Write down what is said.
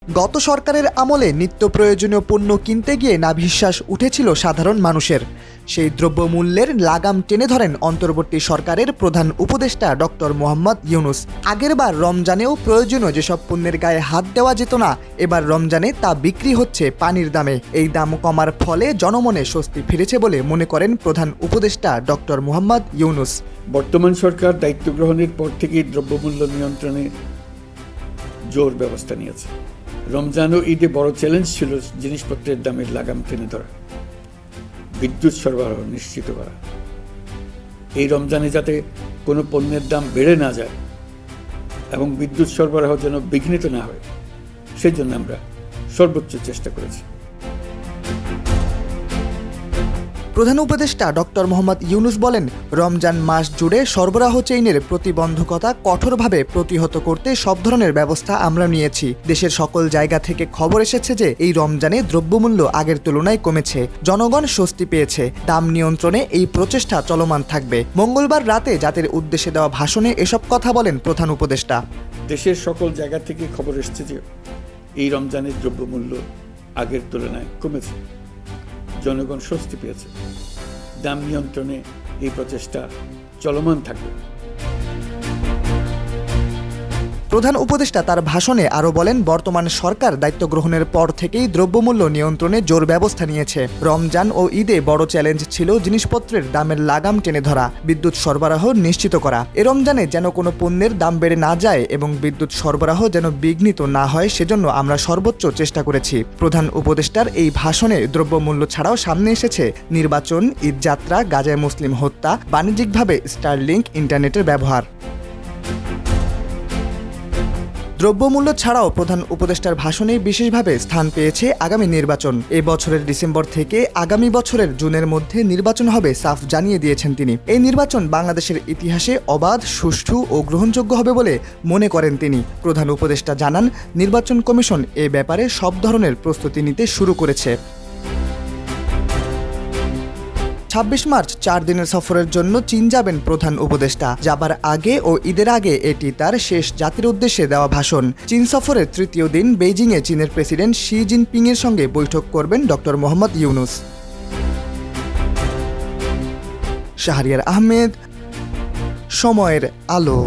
গত সরকারের আমলে নিত্য প্রয়োজনীয় পণ্য কিনতে গিয়ে নাভিশ্বাস উঠেছিল সাধারণ মানুষের। সেই দ্রব্যমূল্যের লাগাম টেনে ধরেন অন্তর্বর্তী সরকারের প্রধান উপদেষ্টা ডক্টর মোহাম্মদ ইউনূস। আগেরবার রমজানেও প্রয়োজনীয় যেসব পণ্যের গায়ে হাত দেওয়া যেত না, এবার রমজানে তা বিক্রি হচ্ছে পানির দামে। এই দাম কমার ফলে জনমনে স্বস্তি ফিরেছে বলে মনে করেন প্রধান উপদেষ্টা ডক্টর মোহাম্মদ ইউনূস। বর্তমান সরকার দায়িত্ব গ্রহণের পর থেকেই দ্রব্যমূল্য নিয়ন্ত্রণে জোর ব্যবস্থা নিয়েছে। রমজান ও ঈদে বড় চ্যালেঞ্জ ছিল জিনিসপত্রের দামের লাগাম টেনে ধরা, বিদ্যুৎ সরবরাহ নিশ্চিত করা। এই রমজানে যাতে কোনো পণ্যের দাম বেড়ে না যায় এবং বিদ্যুৎ সরবরাহ যেন বিঘ্নিত না হয়, সেজন্য আমরা সর্বোচ্চ চেষ্টা করেছি। প্রধান উপদেষ্টা ডক্টর মোহাম্মদ ইউনূস বলেন, রমজান মাস জুড়ে সরবরাহ চেইনের প্রতিবন্ধকতা কঠোরভাবে প্রতিহত করতে সব ধরনের ব্যবস্থা আমরা নিয়েছি। দেশের সকল জায়গা থেকে খবর এসেছে যে এই রমজানে দ্রব্যমূল্য আগের তুলনায় কমেছে, জনগণ স্বস্তি পেয়েছে। দাম নিয়ন্ত্রণে এই প্রচেষ্টা চলমান থাকবে। মঙ্গলবার রাতে জাতির উদ্দেশ্যে দেওয়া ভাষণে এসব কথা বলেন প্রধান উপদেষ্টা। দেশের সকল জায়গা থেকে খবর এসেছে যে এই রমজানের দ্রব্যমূল্য আগের তুলনায় কমেছে, জনগণ স্বস্তি পেয়েছে। দাম নিয়ন্ত্রণে এই প্রচেষ্টা চলমান থাকবে। প্রধান উপদেষ্টা তার ভাষণে আরও বলেন, বর্তমান সরকার দায়িত্ব গ্রহণের পর থেকেই দ্রব্যমূল্য নিয়ন্ত্রণে জোর ব্যবস্থা নিয়েছে। রমজান ও ঈদে বড় চ্যালেঞ্জ ছিল জিনিসপত্রের দামের লাগাম টেনে ধরা, বিদ্যুৎ সরবরাহ নিশ্চিত করা। এ রমজানে যেন কোনো পণ্যের দাম বেড়ে না যায় এবং বিদ্যুৎ সরবরাহ যেন বিঘ্নিত না হয়, সেজন্য আমরা সর্বোচ্চ চেষ্টা করেছি। প্রধান উপদেষ্টার এই ভাষণে দ্রব্যমূল্য ছাড়াও সামনে এসেছে নির্বাচন, ঈদযাত্রা, গাজায় মুসলিম হত্যা, বাণিজ্যিকভাবে স্টারলিংক ইন্টারনেটের ব্যবহার। দ্রব্যমূল্য ছাড়াও প্রধান উপদেষ্টার ভাষণে বিশেষভাবে স্থান পেয়েছে আগামী নির্বাচন। এই বছরের ডিসেম্বর থেকে আগামী বছরের জুনের মধ্যে নির্বাচন হবে সাফ জানিয়ে দিয়েছেন তিনি। এই নির্বাচন বাংলাদেশের ইতিহাসে অবাধ, সুষ্ঠু ও গ্রহণযোগ্য হবে বলে মনে করেন তিনি। প্রধান উপদেষ্টা জানান, নির্বাচন কমিশন এ ব্যাপারে সব ধরনের প্রস্তুতি নিতে শুরু করেছে। ২৬ মার্চ ৪ দিনের সফরের জন্য চীন যাবেন প্রধান উপদেষ্টা। যাবার আগে ও ঈদের আগে এটি তার শেষ জাতির উদ্দেশ্যে দেওয়া ভাষণ। চীন সফরের তৃতীয় দিন বেইজিংয়ে চীনের প্রেসিডেন্ট শি জিনপিংয়ের সঙ্গে বৈঠক করবেন ডক্টর মোহাম্মদ ইউনূস। শাহরিয়ার আহমেদ, সময়ের আলো।